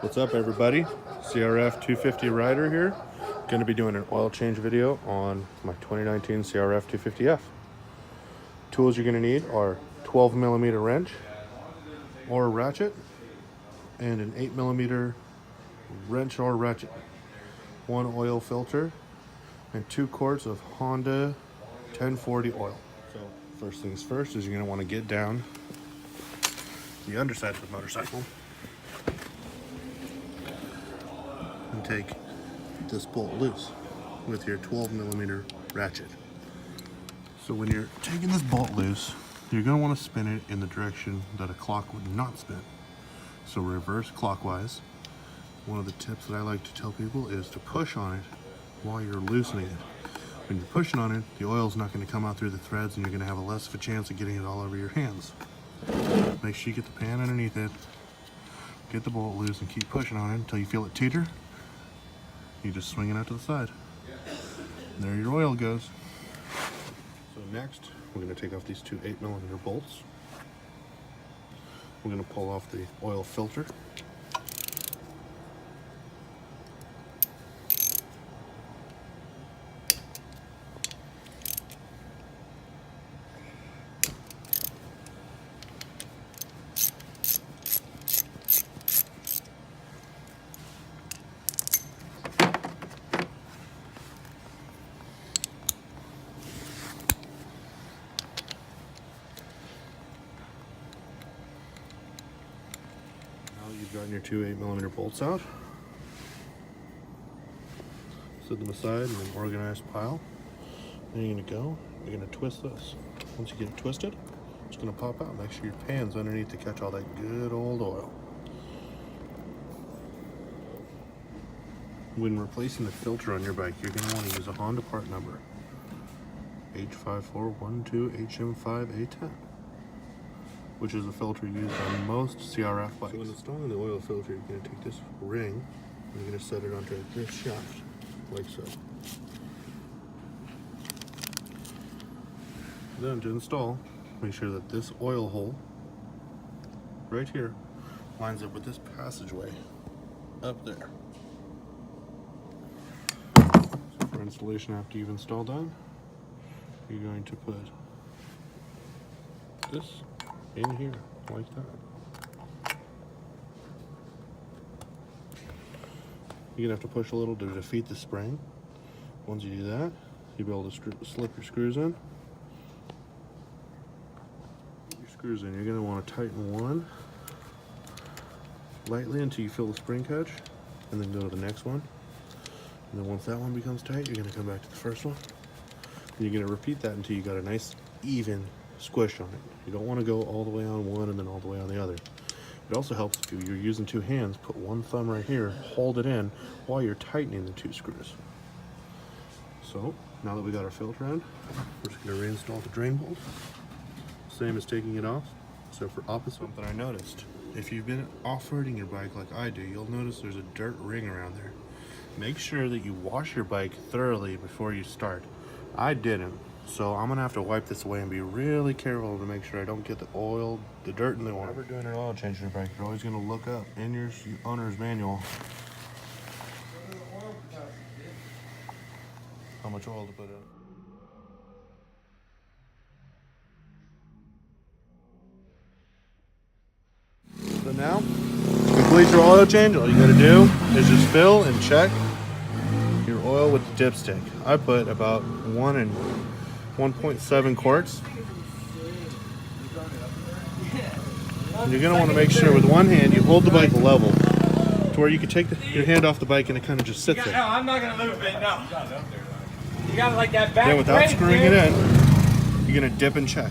What's up, everybody? Crf250 rider here. Going to be doing an oil change video on my 2019 Crf250f. Tools you're going to need are 12mm wrench or ratchet and an 8mm wrench or ratchet, one oil filter, and 2 quarts of Honda 1040 oil. So first things first is you're going to want to get down the underside of the motorcycle and take this bolt loose with your 12mm ratchet. So when you're taking this bolt loose, you're going to want to spin it in the direction that a clock would not spin. So reverse clockwise. One of the tips that I like to tell people is to push on it while you're loosening it. When you're pushing on it, the oil's not going to come out through the threads and you're going to have less of a chance of getting it all over your hands. Make sure you get the pan underneath it, get the bolt loose, and keep pushing on it until you feel it teeter. You just swing it out to the side. And there your oil goes. So next, we're going to take off these 2 8mm bolts. We're going to pull off the oil filter. You've gotten your 2 8mm bolts out. Set them aside in an organized pile. Then you're going to twist this. Once you get it twisted, it's going to pop out. Make sure your pan's underneath to catch all that good old oil. When replacing the filter on your bike, you're going to want to use a Honda part number H5412HM5A10. which is a filter used on most CRF bikes. So when installing the oil filter, you're going to take this ring and you're going to set it onto this shaft, like so. Then to install, make sure that this oil hole, right here, lines up with this passageway up there. So for installation after you've installed that, you're going to put this in here, like that. You're gonna have to push a little to defeat the spring. Once you do that, you'll be able to slip your screws in. Put your screws in. You're gonna want to tighten one lightly until you feel the spring catch, and then go to the next one. And then once that one becomes tight, you're gonna come back to the first one. And you're gonna repeat that until you got a nice even squish on it. You don't want to go all the way on one and then all the way on the other. It also helps if you're using 2 hands, put one thumb right here, hold it in while you're tightening the 2 screws. So now that we got our filter in, we're just going to reinstall the drain bolt. Same as taking it off, except for opposite. Something I noticed, if you've been off-roading your bike like I do, you'll notice there's a dirt ring around there. Make sure that you wash your bike thoroughly before you start. I didn't. So I'm gonna have to wipe this away and be really careful to make sure I don't get the oil, the dirt in the oil. Whenever doing an oil change in your bike, you're always gonna look up in your owner's manual how much oil to put in. So now, to complete your oil change, all you gotta do is just fill and check your oil with the dipstick. I put about 1.7 quarts. And you're going to want to make sure with one hand you hold the bike level to where you can take your hand off the bike and it kind of just sits there. No, I'm not going to move it, no. You got it like that back. Then without screwing it in, you're going to dip and check.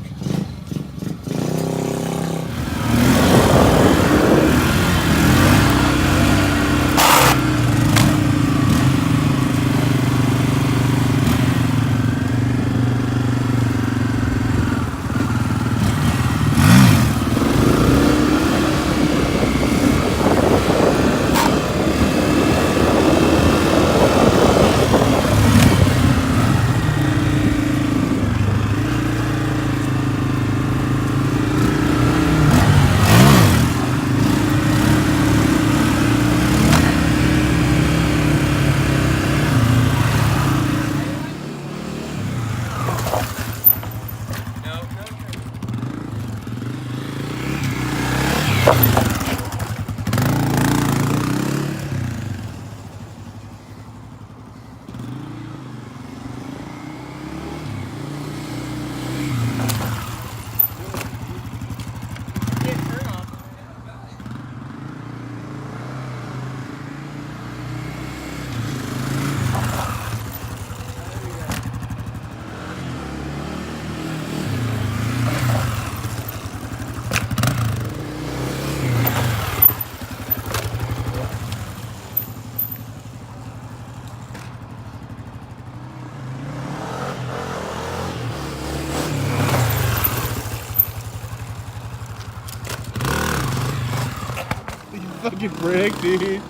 Fucking brick, dude.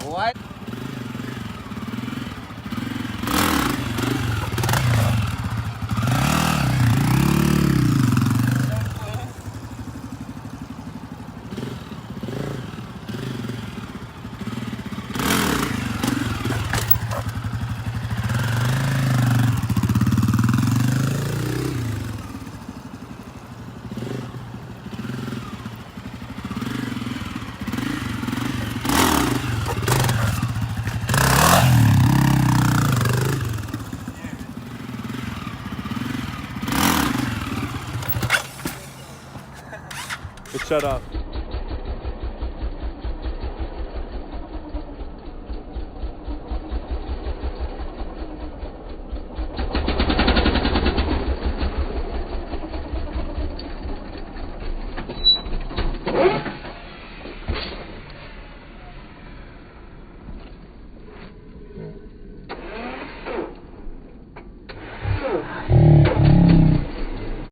What? It shut off.